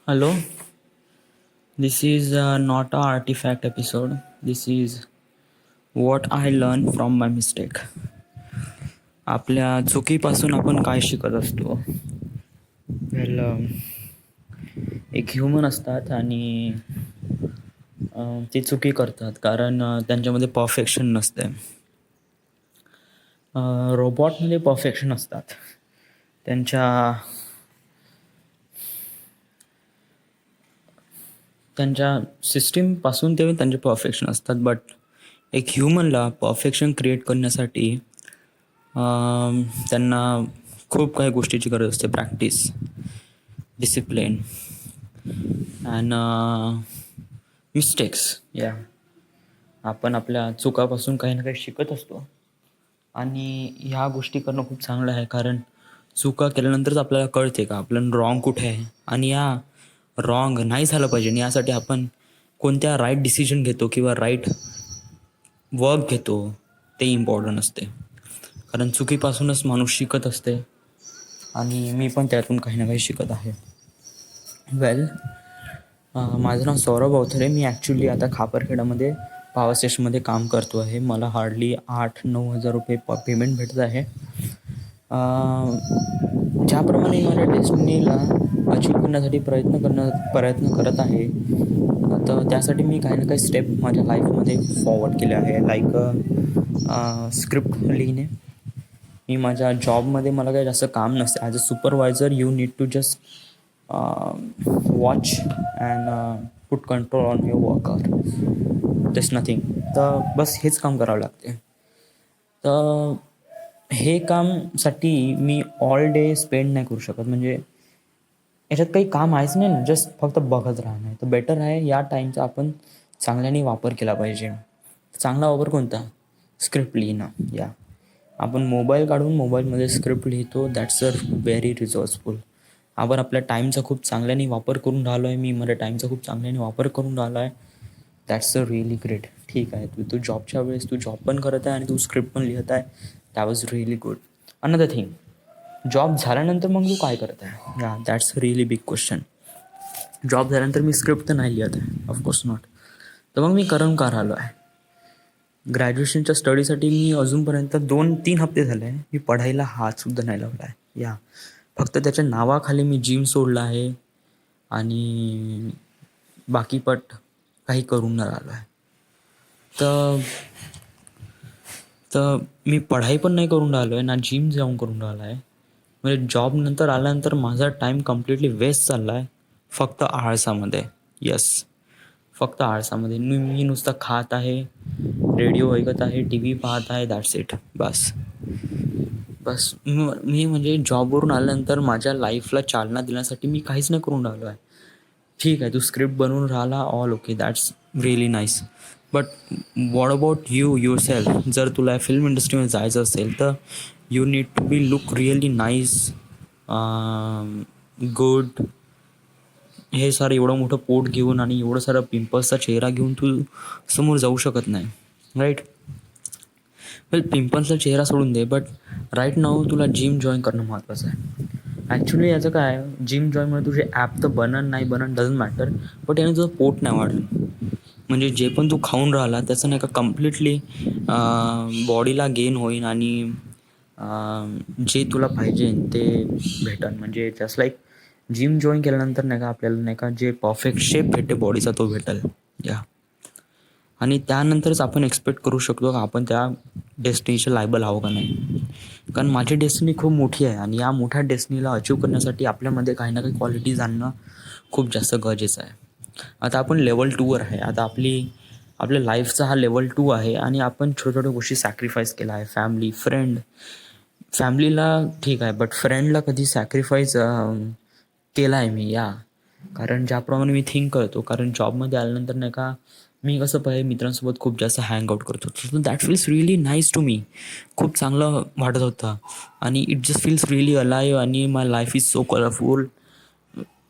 Hello, this is not a artifact episode. This is what I learned from my mistake. आपल्या चुकीपासून आपण काय शिकत असतो. वेल एक ह्युमन असतात आणि ते चुकी करतात कारण त्यांच्यामध्ये परफेक्शन नसते. रोबॉटमध्ये परफेक्शन असतात. त्यांच्या त्यांच्या सिस्टीमपासून ते त्यांचे परफेक्शन असतात. बट एक ह्युमनला परफेक्शन क्रिएट करण्यासाठी त्यांना खूप काही गोष्टीची गरज असते. Practice, discipline and mistakes. या आपण आपल्या चुकापासून काही ना काही शिकत असतो आणि ह्या गोष्टी करणं खूप चांगलं आहे. कारण चुका केल्यानंतरच आपल्याला कळते का आपलं रॉंग कुठे आहे आणि या रॉंग नाही झालं पाहिजे. आणि यासाठी आपण कोणत्या राईट डिसिजन घेतो किंवा राईट वर्क घेतो ते इम्पॉर्टंट असते. कारण चुकीपासूनच माणूस शिकत असते आणि मी पण त्यातून काही ना काही शिकत आहे. वेल, माझं नाव सौरभ अवथरे. मी ॲक्च्युली आता खापरखेडामध्ये पॉवर स्टेशनमध्ये काम करतो आहे. मला हार्डली 8-9 हजार रुपये पेमेंट भेटत आहे. ज्याप्रमाणे माझ्या डेस्टिनीला अचीव करण्यासाठी प्रयत्न करत आहे, तर त्यासाठी मी काही ना काही स्टेप माझ्या लाईफमध्ये फॉरवर्ड केले आहे. लाईक स्क्रिप्ट लिहिणे. मी माझ्या जॉबमध्ये मला काही जास्त काम नसते. As a supervisor you need to just watch and put control on your worker. Just nothing. तर बस हेच काम करावं लागते. तर हे कामसाठी मी ऑल डे स्पेंड नाही करू शकत. म्हणजे याच्यात काही काम आहेच नाही ना, जस्ट फक्त बघत राहणं. तर बेटर आहे या टाईमचा आपण चांगल्याने वापर केला पाहिजे. चांगला वापर कोणता? स्क्रिप्ट लिहिणं. या आपण मोबाईल काढून मोबाईलमध्ये स्क्रिप्ट लिहितो. That's a very resourceful. आपण आपल्या टाईमचा खूप चांगल्याने वापर करून राहिलो आहे. मी माझ्या टाईमचा खूप चांगल्याने वापर करून राहिलो आहे. That's a really great. ठीक आहे, तू जॉबच्या वेळेस तू जॉब पण करत आहे आणि तू स्क्रिप्ट पण लिहित आहे. That was really good. Another thing, job झाल्यानंतर मग तू काय करत आहे? या that's a really big question. Job झाल्यानंतर मी स्क्रिप्ट तर नाही लिहित आहे, ऑफकोर्स नॉट. तर मग मी करून का राहिलो आहे? ग्रॅज्युएशनच्या स्टडीसाठी मी अजूनपर्यंत 2-3 हफ्ते झाले आहे मी पढाईला हातसुद्धा नाही लावला आहे. या फक्त त्याच्या नावाखाली मी जिम सोडला आहे आणि बाकी पट काही करून नाही राहिलो आहे. तर मी पढाई पण नाही करून राहिलो आहे ना जिम जाऊन करून राहिला आहे. म्हणजे जॉब नंतर आल्यानंतर माझा टाईम कम्प्लिटली वेस्ट चालला आहे फक्त आळसामध्ये. येस, फक्त आळसामध्ये. मी नुसतं खात आहे, रेडिओ ऐकत आहे, टी व्ही पाहत आहे. That's it. बस मी म्हणजे जॉबवरून आल्यानंतर माझ्या लाईफला चालना देण्यासाठी मी काहीच नाही करून राहिलो आहे. ठीक आहे, तू स्क्रिप्ट बनवून राहिला, all okay, that's really nice. But what about your self? जर तुला फिल्म इंडस्ट्रीमध्ये जायचं असेल तर you need to be look really nice, good. हे सारं एवढं मोठं पोट घेऊन आणि एवढं सारं पिंपल्सचा चेहरा घेऊन तू समोर जाऊ शकत नाही, राईट? वेल, पिंपल्सचा चेहरा सोडून दे, बट राईट नाऊ तुला जिम जॉईन करणं महत्त्वाचं आहे. ॲक्च्युली याचं काय, जिम जॉईनमुळे तुझे ॲप तर बनन नाही बनन डझंट मॅटर, बट याने तुझं पोट नाही वाढलं. म्हणजे जे पण तू खाऊन राहिला त्याचं नाही का कम्प्लिटली बॉडीला गेन होईन आणि जे तुला पाहिजे ते भेटन. म्हणजे जस्ट लाईक जिम जॉईन केल्यानंतर नाही का आपल्याला नाही का जे परफेक्ट शेप भेटते बॉडीचा तो भेटेल. या आणि त्यानंतरच आपण एक्सपेक्ट करू शकतो का आपण त्या डेस्टिनीच्या लायबल आहो का नाही. कारण माझी डेस्टिनी खूप मोठी आहे आणि या मोठ्या डेस्टिनीला अचीव करण्यासाठी आपल्यामध्ये काही ना काही क्वालिटीज आणणं खूप जास्त गरजेचं आहे. आता आपण लेवल 2वर आहे. आता आपल्या लाईफचा हा लेवल 2 आहे आणि आपण छोट्या छोट्या गोष्टी सॅक्रिफाईस केला आहे. फॅमिलीला ठीक आहे, बट फ्रेंडला कधी सॅक्रिफाईस केला आहे मी. या कारण ज्याप्रमाणे मी थिंक करतो, कारण जॉबमध्ये आल्यानंतर नाही का मी कसं पाहिजे मित्रांसोबत खूप जास्त हँगआउट करत होतो. So that feels really nice to me. खूप चांगलं वाटत होतं आणि it just feels really alive आणि my life is so colourful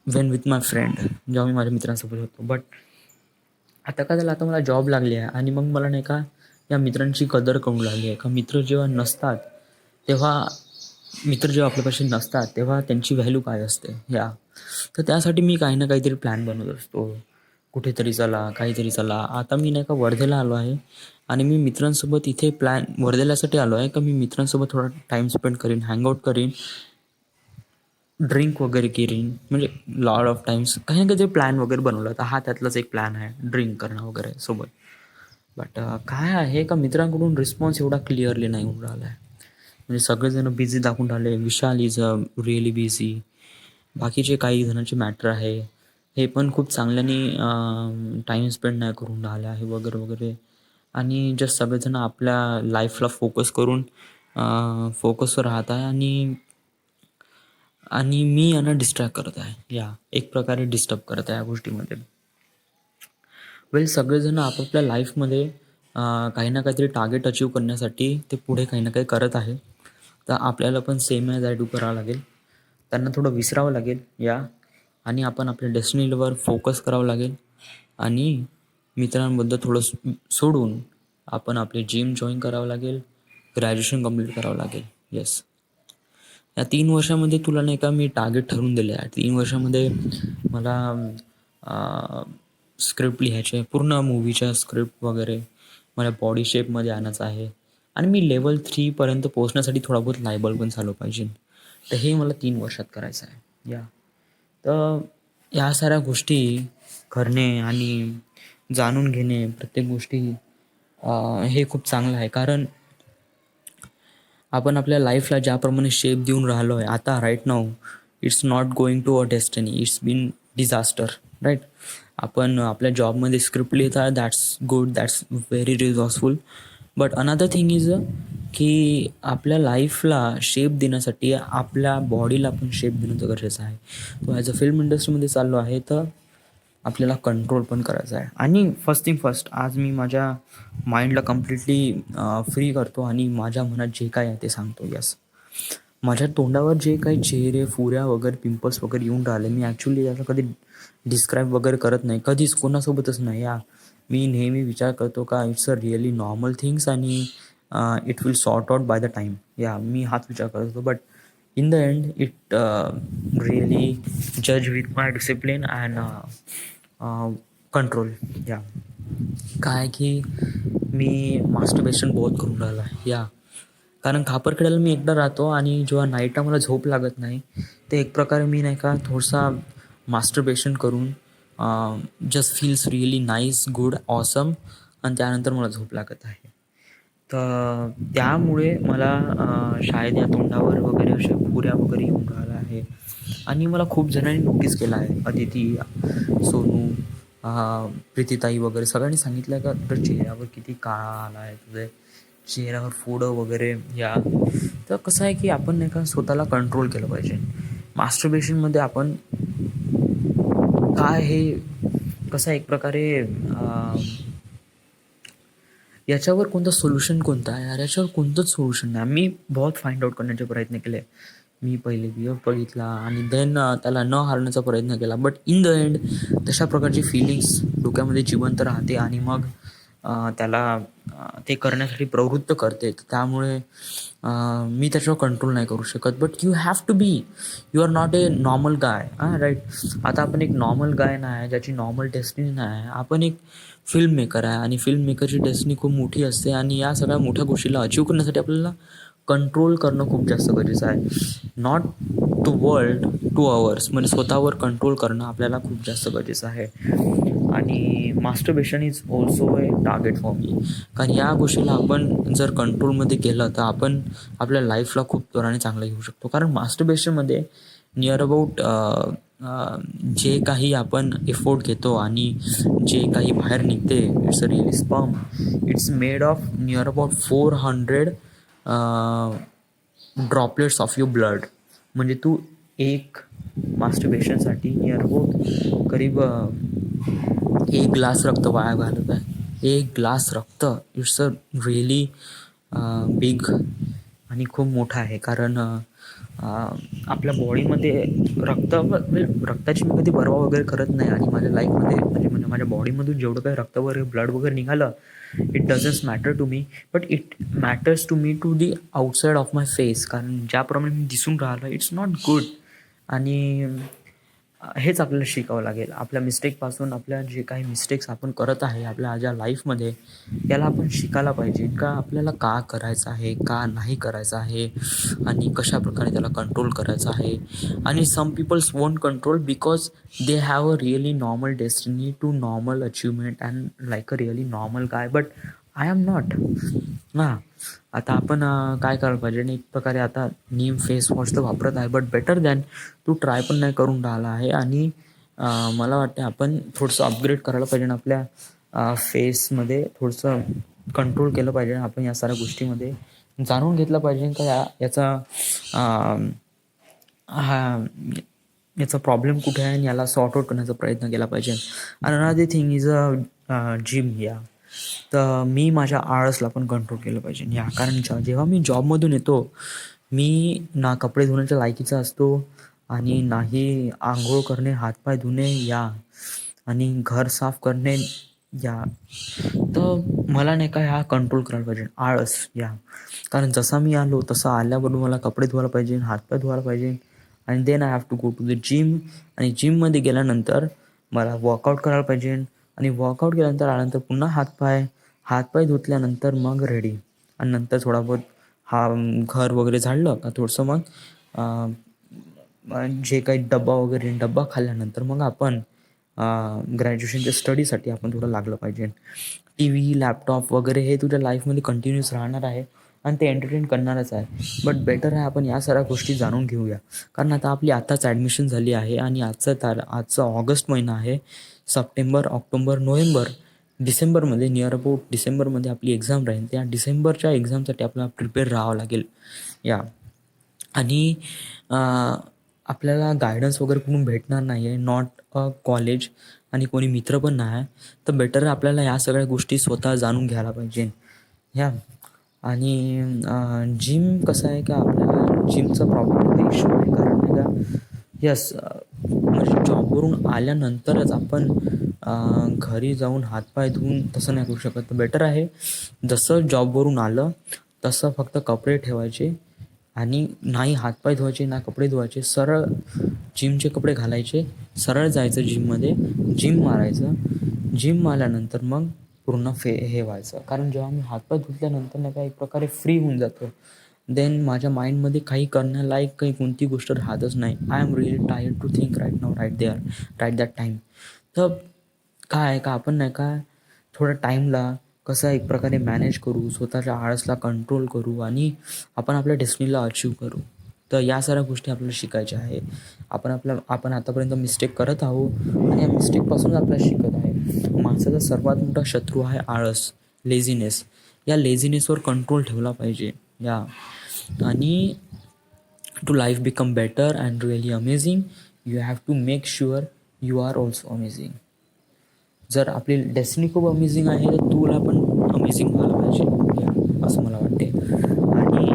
when with my friend, जेव्हा मी माझ्या मित्रांसोबत होतो. बट आता काय झालं, आता मला जॉब लागली आहे आणि मग मला नाही का या मित्रांची कदर करू लागली आहे. का मित्र जेव्हा नसतात तेव्हा मित्र जेव्हा आपल्यापाशी नसतात तेव्हा त्यांची व्हॅल्यू काय असते या. तर त्यासाठी मी काही ना काहीतरी प्लॅन बनवत असतो. कुठेतरी चला, काहीतरी चला. आता मी नाही का वर्धेला आलो आहे आणि मी मित्रांसोबत इथे वर्धेला यासाठी आलो आहे का मी मित्रांसोबत थोडा टाईम स्पेंड करीन, हँगआउट करीन, ड्रिंक वगैरे करीन. म्हणजे लॉट ऑफ टाईम्स काही ना काहीतरी प्लॅन वगैरे बनवला. तर हा त्यातलाच एक प्लॅन आहे, ड्रिंक करणं वगैरे सोबत. बट काय आहे का मित्रांकडून रिस्पॉन्स एवढा क्लिअरली नाही होऊन राहिला आहे. म्हणजे सगळेजण बिझी दाखवून राहिले. विशाल इज रिअली बिझी. बाकीचे काही जणांचे मॅटर आहे हे पण खूप चांगल्याने टाईम स्पेंड नाही करून राहिले आहे वगैरे वगैरे. आणि जस्ट सगळेजण आपल्या लाईफला फोकस करून फोकसवर राहत आहे आणि आणि मी यांना डिस्ट्रॅक्ट करत आहे या एक प्रकारे डिस्टर्ब करत आहे या गोष्टीमध्ये. वेल सगळेजण आपापल्या लाईफमध्ये काही ना काहीतरी टार्गेट अचीव करण्यासाठी ते पुढे काही ना काही करत आहे. तर आपल्याला पण सेम ॲज आय डू करावं लागेल. त्यांना थोडं विसरावं लागेल या आणि आपण आपल्या डेस्टिनीवर फोकस करावं लागेल आणि मित्रांबद्दल थोडं सोडून आपण आपले जिम जॉईन करावं लागेल, ग्रॅज्युएशन कंप्लीट करावं लागेल. येस, या 3 वर्षामध्ये तुला नाही का मी टार्गेट ठरवून दिले आहे. 3 वर्षामध्ये मला स्क्रिप्ट लिहायचे आहे, पूर्ण मूवीच्या स्क्रिप्ट वगैरे मला बॉडी शेपमध्ये आणायचं आहे आणि मी लेवल 3पर्यंत पोहोचण्यासाठी थोडा बहुत लायबल पण झालो पाहिजे. तर हे मला 3 वर्षात करायचं आहे या. तर या साऱ्या गोष्टी करणे आणि जाणून घेणे प्रत्येक गोष्टी हे खूप चांगलं आहे. कारण आपण आपल्या लाईफला ज्याप्रमाणे शेप देऊन राहिलो आहे आता right now, it's not going to a destiny, it's been disaster right. आपण आपल्या जॉबमध्ये स्क्रिप्ट लिहिता, that's good, that's very resourceful. But another thing is की आपल्या लाईफला शेप देण्यासाठी आपल्या बॉडीला पण शेप देणं गरजेचं आहे. तो ॲज अ फिल्म इंडस्ट्रीमध्ये चाललो आहे तर आपल्याला कंट्रोल पण करायचा आहे. आणि फर्स्ट थिंग फर्स्ट, आज मी माझ्या माइंडला कम्प्लिटली फ्री करतो आणि माझ्या मनात जे काय आहे ते सांगतो. यस, माझ्या तोंडावर जे काही चेहरे, फुऱ्या वगैरे, पिंपल्स वगैरे येऊन राहिले, मी ॲक्च्युली याचं कधी डिस्क्राईब वगैरे करत नाही, कधीच कोणासोबतच नाही या. मी नेहमी विचार करतो का it's a really normal things आणि it will sort out by the time yeah. मी हाच विचार करतो. But in the end it really जज with my discipline and control yeah. काय की मी मास्टरबेशन बहुत करून राहिला आहे या. कारण खापरखेड्याला मी एकदा राहतो आणि जेव्हा नाईटला मला झोप लागत नाही ते एक प्रकारे मी नाही का थोडासा मास्टरबेशन करून just feels really nice, good, awesome आणि त्यानंतर मला झोप लागत आहे. तर त्यामुळे मला शाळेत या तोंडावर वगैरे अशा फुऱ्या वगैरे येऊन राहिल्या आहे. आणि मला खूप जणांनी नोटीस केलं आहे, अदिती, सोनू, प्रीतीताई वगैरे सगळ्यांनी सांगितलं आहे का तुझ्या चेहऱ्यावर किती काळा आला आहे, तुझे चेहऱ्यावर फोडं वगैरे या. तर कसं आहे की आपण नाही का स्वतःला कंट्रोल केलं पाहिजे. मास्टरबेशनमध्ये आपण काय हे कसं एक प्रकारे याच्यावर कोणतं सोल्युशन कोणतं आहे यार, याच्यावर कोणतंच सोल्युशन नाही. मी बहुत फाइंड आउट करण्याचे प्रयत्न केले. मी पहिले BF बघितला आणि देन त्याला न हारण्याचा प्रयत्न केला. बट इन द एंड तशा प्रकारची फिलिंग्स डोक्यामध्ये जिवंत राहते आणि मग त्याला ते करण्यासाठी प्रवृत्त करते. त्यामुळे मी त्याच्यावर कंट्रोल नाही करू शकत. But you have to be, you are not a normal guy right. आता आपण एक नॉर्मल गाय नाही आहे ज्याची नॉर्मल डेस्टिनी नाही आहे. आपण एक फिल्म मेकर आहे आणि फिल्म मेकरची डेस्टिनी खूप मोठी असते आणि या सगळ्या मोठ्या गोष्टीला अचीव करण्यासाठी आपल्याला कंट्रोल करणं खूप जास्त गरजेचं आहे. Not to world, to hours, म्हणजे स्वतःवर कंट्रोल करणं आपल्याला खूप जास्त गरजेचं आहे. आणि masturbation is also a target for me. कारण या गोष्टीला आपण जर कंट्रोलमध्ये केलं तर आपण आपल्या लाईफला खूप त्वराने चांगलं घेऊ शकतो. कारण मास्टरबेशनमध्ये नियर अबाउट जे काही आपण एफोर्ट घेतो आणि जे काही बाहेर निघते, it's a really sperm. It's made of near about 400 droplets of your blood. म्हणजे तू एक मास्टरबेशनसाठी नियर अबाउट करीब 1 ग्लास रक्त वाया घालत आहे. 1 ग्लास रक्त, इट्स अ रिअली बिग आणि खूप मोठा आहे. कारण आपल्या बॉडीमध्ये रक्ताची मी कधी पर्वा वगैरे करत नाही आणि माझ्या लाईफमध्ये म्हणजे माझ्या बॉडीमधून जेवढं काही रक्त वगैरे ब्लड वगैरे निघालं, it doesn't matter to me, but it matters to me to the outside of my face. कारण ज्याप्रमाणे मी दिसून राहिलं इट्स नॉट गुड. आणि हेच आपल्याला शिकावं लागेल. आपल्या मिस्टेकपासून, आपल्या जे काही मिस्टेक्स आपण करत आहे आपल्या ज्या लाईफमध्ये, याला आपण शिकायला पाहिजे का आपल्याला का करायचं आहे, का नाही करायचं आहे आणि कशाप्रकारे त्याला कंट्रोल करायचं आहे. आणि some peoples won't control because they have a really normal destiny to normal achievement and like a really normal guy, but I am not. हां, आता आपण काय करायला पाहिजे, आणि एक प्रकारे आता नीम फेस वॉश तर वापरत आहे, बट बेटर दॅन तू ट्राय पण नाही करून राहिला आहे. आणि मला वाटते आपण थोडंसं अपग्रेड करायला पाहिजे आणि आपल्या फेसमध्ये थोडंसं कंट्रोल केलं पाहिजे. आपण या साऱ्या गोष्टीमध्ये जाणून घेतलं पाहिजे का याचा हा याचा प्रॉब्लेम कुठे आहे आणि याला सॉर्ट आऊट करण्याचा प्रयत्न केला पाहिजे. Another thing is gym. या तर मी माझ्या आळसला पण कंट्रोल केलं पाहिजे. या कारण जेव्हा मी जॉबमधून येतो, मी ना कपडे धुण्याच्या लायकीचा असतो आणि नाही आंघोळ करणे, हातपाय धुणे या आणि घर साफ करणे या. तर मला नाही का ह्या कंट्रोल करायला पाहिजे, आळस या. कारण जसा मी आलो तसं आल्यावरून मला कपडे धुवायला पाहिजे, हातपाय धुवायला पाहिजे, आणि then I have to go to the gym. आणि जिममध्ये गेल्यानंतर मला वर्कआउट करायला पाहिजे, आणि वर्कआउट केल्यानंतर आल्यानंतर पुन्हा हातपाय धुतल्यानंतर मग रेडी. आणि नंतर थोडा बहुत घर वगैरे झाडलं का थोडंसं मग जे काही डब्बा खाल्ल्यानंतर मग आपण ग्रॅज्युएशनच्या स्टडीसाठी आपण थोडं लागलं पाहिजे. टी व्ही, लॅपटॉप वगैरे हे तुझ्या लाईफमध्ये कंटिन्यूस राहणार आहे आणि ते एंटरटेन करणारच आहे. बट बेटर आहे आपण या साऱ्या गोष्टी जाणून घेऊया. कारण आता आपली आत्ताच ॲडमिशन झाली आहे आणि आजचा ऑगस्ट महिना आहे. सप्टेंबर, ऑक्टोबर, नोव्हेंबर, डिसेंबरमध्ये, नियर अबाउट डिसेंबरमध्ये आपली एक्झाम राहील. त्या डिसेंबरच्या एक्झामसाठी आपल्याला प्रिपेअर राहावं लागेल. या आणि आपल्याला गायडन्स वगैरे कोणी भेटणार नाही आहे, नॉट अ कॉलेज, आणि कोणी मित्र पण नाही आहे. तर बेटर आपल्याला या सगळ्या गोष्टी स्वतः जाणून घ्यायला पाहिजे. ह्या आणि जिम कसं आहे का, आपल्याला जिमचा प्रॉब्लेम इश्यू आहे. कारण नाही का, यस, म्हणजे जॉबवरून आल्यानंतरच आपण घरी जाऊन हातपाय धुवून तसं नाही करू शकत. तर बेटर आहे जसं जॉबवरून आलं तसं फक्त कपडे ठेवायचे आणि नाही हातपाय धुवायचे ना कपडे धुवायचे, सरळ जिमचे कपडे घालायचे, सरळ जायचं जिममध्ये, जिम मारायचं. जिम मारल्यानंतर मग पूर्ण हे व्हायचं. कारण जेव्हा मी हातपाय धुतल्यानंतर नाही का एक प्रकारे फ्री होऊन जातो. देन माझ्या माइंडमध्ये काही करण्यालायक काही कोणती गोष्ट राहतच नाही. I am really tired to think right now, right that time. तर काय आहे का आपण नाही का थोड्या टाईमला कसं एक प्रकारे मॅनेज करू, स्वतःच्या आळसला कंट्रोल करू आणि आपण आपल्या डेस्टिनीला अचीव करू. तर या साऱ्या गोष्टी आपल्याला शिकायच्या आहे. आपण आतापर्यंत मिस्टेक करत आहोत आणि या मिस्टेकपासूनच आपल्याला शिकत आहे. माणसाचा सर्वात मोठा शत्रू आहे आळस, लेझीनेस. या लेझीनेसवर कंट्रोल ठेवला पाहिजे. या आणि to life become better and really amazing, you have to make sure you are also amazing. जर आपली डेस्टिनी खूप अमेझिंग आहे तर तुला पण अमेझिंग व्हायला पाहिजे, असं मला वाटते. आणि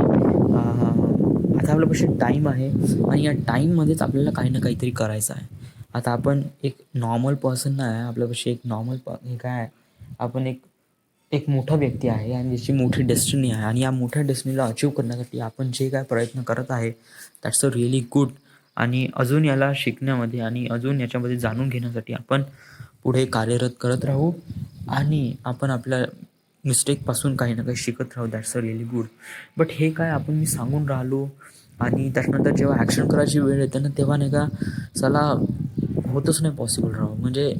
आता आपल्यापाशी टाईम आहे आणि या टाईममध्येच आपल्याला काही ना काहीतरी करायचं आहे. आता आपण एक नॉर्मल पर्सन नाही आहे, आपल्यापाशी एक हे काय आहे, आपण एक मोठा व्यक्ती आहे आणि ज्याची मोठी डेस्टिनी आहे. आणि या मोठ्या डेस्टिनीला अचीव करण्यासाठी आपण जे काय प्रयत्न करत आहे दॅट्स अ रिअली गुड. आणि अजून याला शिकण्यामध्ये आणि अजून याच्यामध्ये जाणून घेण्यासाठी आपण पुढे कार्यरत करत राहू आणि आपण आपल्या मिस्टेकपासून काही ना काही शिकत राहू. That's a really good. But हे काय आपण मी सांगून राहिलो आणि त्याच्यानंतर जेव्हा ॲक्शन करायची वेळ येते ना तेव्हा नाही का चला होतच नाही पॉसिबल राहू. म्हणजे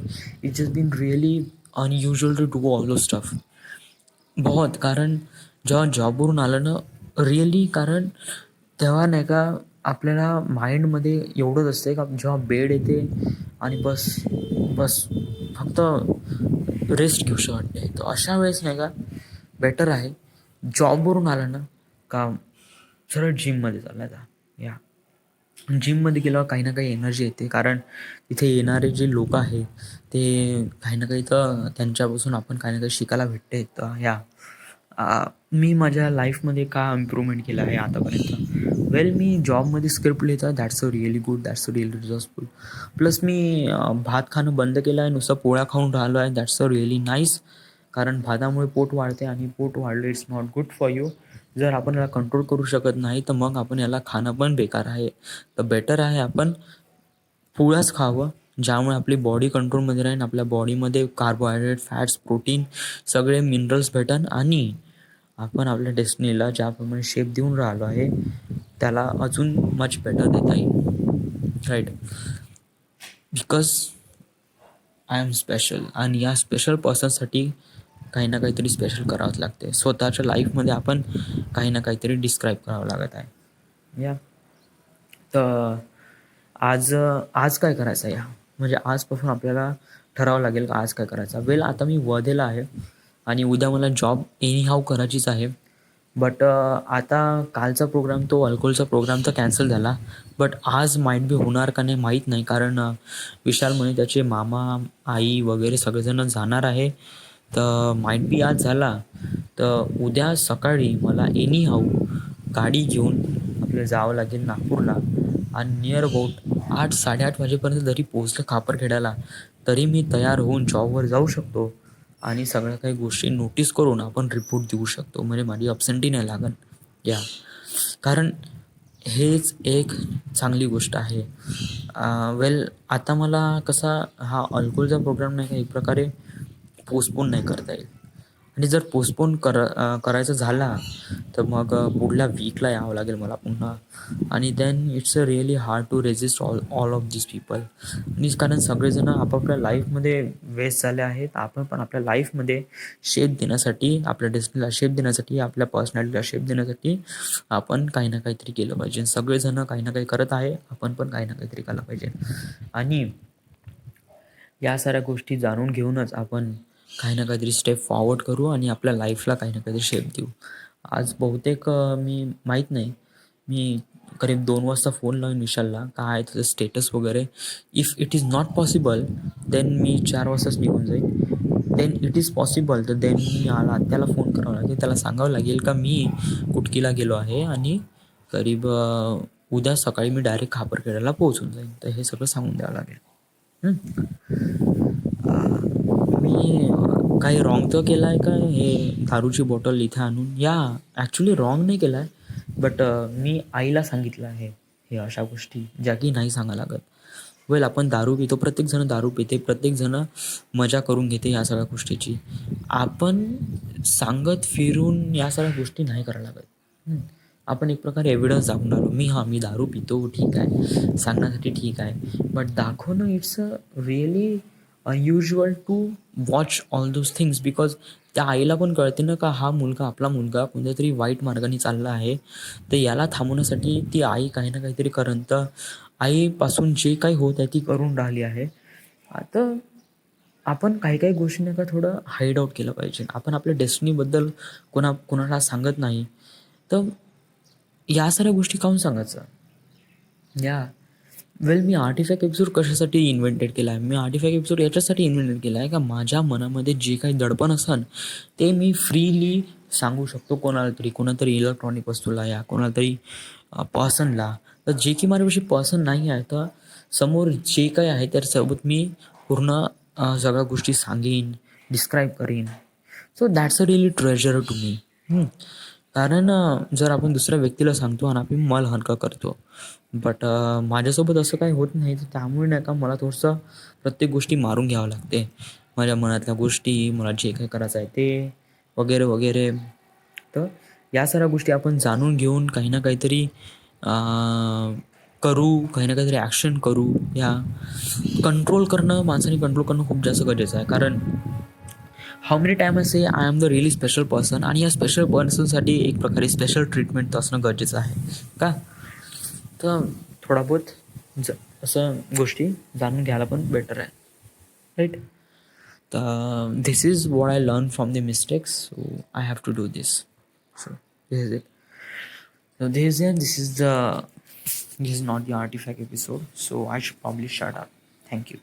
it's just been really unusual to do all those stuff बहुत. कारण जेव्हा जॉबवरून आलं ना रिअली, कारण तेव्हा नाही का आपल्याला माइंडमध्ये एवढंच असते का जेव्हा बेड येते आणि बस बस फक्त रेस्ट घेऊशी वाटते. तर अशा वेळेस नाही का बेटर आहे जॉबवरून आलं ना का सरळ जिममध्ये चालला या. जिममध्ये गेल्यावर काही ना काही एनर्जी येते. कारण तिथे येणारे जे लोक आहे ते काही ना काही तर त्यांच्यापासून आपण काही ना काही शिकायला भेटते. तर मी माझ्या लाईफमध्ये का इम्प्रूव्हमेंट केलं आहे आतापर्यंत, वेल मी जॉबमध्ये स्क्रिप्ट लिहितो, that's a really good, that's a really resourceful. Plus मी भात खाणं बंद केलं आहे, नुसतं पोळ्या खाऊन राहिलो आहे, दॅट्स अ रिअली नाईस. कारण भातामुळे पोट वाढते आणि पोट वाढलं it's not good for you. जर आपण याला कंट्रोल करू शकत नाही तर मग आपण याला खाणं पण बेकार आहे. तर बेटर आहे आपण पोळ्याच खावं, ज्यामुळे आपली बॉडी कंट्रोलमध्ये राहील, आपल्या बॉडीमध्ये कार्बोहायड्रेट, फॅट्स, प्रोटीन सगळे मिनरल्स भेटन आणि आपण आपल्या डेस्टिनीला ज्याप्रमाणे शेप देऊन राहिलो आहे त्याला अजून मच बेटर देता येईल, right. Because I am special आणि या स्पेशल पर्सनसाठी काही ना काहीतरी स्पेशल करावंच लागते. स्वतःच्या लाईफमध्ये आपण काही ना काहीतरी डिस्क्राईब करावं लागत आहे. या तर आज आज काय करायचं या म्हणजे आजपासून आपल्याला ठरावं लागेल का आज काय करायचं. वेल आता मी वर्धेला आहे आणि उद्या मला जॉब एनी हाऊ करायचीच आहे. बट आता कालचा प्रोग्राम तो अल्कोहोलचा प्रोग्राम तर कॅन्सल झाला. बट आज माईट बी होणार का नाही माहीत नाही, कारण विशाल म्हणे त्याचे मामा आई वगैरे सगळेजण जाणार आहे. तर माईट बी आज झाला तर उद्या सकाळी मला एनी हाऊ गाडी घेऊन आपल्याला जावं लागेल नागपूरला. आणि नियर अबाउट 8-8:30 वाजेपर्यंत जरी पोचलं खापरखेड्याला तरी मी तयार होऊन जॉबवर जाऊ शकतो आणि सगळ्या काही गोष्टी नोटीस करून आपण रिपोर्ट देऊ शकतो. म्हणजे माझी अब्सेंटी नाही लागन या, कारण हेच एक चांगली गोष्ट आहे. वेल आता मला कसा हा अल्कोहोलचा प्रोग्राम नाही का एक प्रकारे पोस्टपोन नाही करता येईल. आणि जर पोस्टपोन करायचं झाला तर मग पुढल्या वीकला यावं लागेल मला पुन्हा. आणि then it's a really hard to resist all of this people. आणि कारण सगळेजण आपापल्या लाईफमध्ये वेस्ट झाले आहेत. आपण पण आपल्या लाईफमध्ये शेप देण्यासाठी, आपल्या डेस्टिनीला शेप देण्यासाठी, आपल्या पर्सनॅलिटीला शेप देण्यासाठी आपण काही ना काहीतरी केलं पाहिजे. सगळेजण काही ना काही करत आहे, आपण पण काही ना काहीतरी केलं पाहिजे. आणि या साऱ्या गोष्टी जाणून घेऊनच आपण काही ना काहीतरी स्टेप फॉरवर्ड करू आणि आपल्या लाईफला काही ना काहीतरी शेप देऊ. आज बहुतेक मी माहीत नाही, मी करीब 2 वाजता फोन लावून विशालला काय त्याचं स्टेटस वगैरे. If it is not possible than me 4 वाजताच निघून जाईल. देन इट इज पॉसिबल तर देन मी त्याला फोन करावा लागेल, त्याला सांगावं लागेल का मी कुटकीला गेलो आहे आणि करीब उद्या सकाळी मी डायरेक्ट खापरखेड्याला पोहोचून जाईन. तर हे सगळं सांगून द्यावं लागेल. मी काही रॉंग तर केलं आहे का हे दारूची बॉटल इथे आणून? या ॲक्च्युली रॉंग नाही केलं आहे, बट मी आईला सांगितलं आहे हे अशा गोष्टी ज्या की नाही सांगावं लागत. वेल आपण दारू पितो, प्रत्येकजण दारू पिते, प्रत्येकजण मजा करून घेते या सगळ्या गोष्टीची. आपण सांगत फिरून या सगळ्या गोष्टी नाही करायला लागत. आपण एक प्रकारे एव्हिडन्स दाखवून आलो, मी दारू पितो ठीक आहे, सांगण्यासाठी ठीक आहे, बट दाखवणं it's a really unusual to watch all those things. Because त्या आईला पण कळते ना का हा मुलगा, आपला मुलगा कोणत्या तरी वाईट मार्गाने चालला आहे, तर याला थांबवण्यासाठी ती आई काही ना काहीतरी करेन. तर आईपासून जे काही होत आहे ती करून राहिली आहे. आता आपण काही काही गोष्टींना का थोडं हाईड आऊट केलं पाहिजे. आपण आपल्या डेस्टिनीबद्दल कोणाला सांगत नाही तर या साऱ्या गोष्टी काहून सांगायचं या. वेल मी आर्टिफॅक्ट एपिसोड कशासाठी इन्व्हेंटेड केला आहे? मी आर्टिफॅक्ट एपिसोड याच्यासाठी इन्व्हेंटेड केला आहे का माझ्या मनामध्ये जे काही दडपण असन ते मी फ्रीली सांगू शकतो कोणातरी इलेक्ट्रॉनिक वस्तूला या कोणातरी पर्सनला. तर जे की माझ्यापाशी पर्सन नाही आहे तर समोर जे काही आहे त्यासोबत मी पूर्ण सगळ्या गोष्टी सांगेन, डिस्क्राईब करीन. So that's a really treasure to me. कारण जर आपण दुसऱ्या व्यक्तीला सांगतो आणि आपण मन हलका करतो, बट माझ्यासोबत असं काही होत नाही. तर त्यामुळे नाही का मला थोडंसं प्रत्येक गोष्टी मारून घ्यावं लागते, माझ्या मनातल्या गोष्टी, मला जे काही करायचं आहे ते वगैरे वगैरे. तर या साऱ्या गोष्टी आपण जाणून घेऊन काही ना काहीतरी करू, काही ना काहीतरी ॲक्शन करू. या कंट्रोल करणं, माणसाने कंट्रोल करणं खूप जास्त गरजेचं आहे. कारण how many time I say I am the really special person, आणि या स्पेशल पर्सनसाठी एक प्रकारे स्पेशल ट्रीटमेंट असणं गरजेचं आहे का. तर थोडा बहुत असं गोष्टी जाणून घ्यायला पण बेटर आहे, राईट. तर this is what I learn from the mistakes, so I have to do this. So this is it. So this is not the artifact episode, so I should probably shut up. Thank you.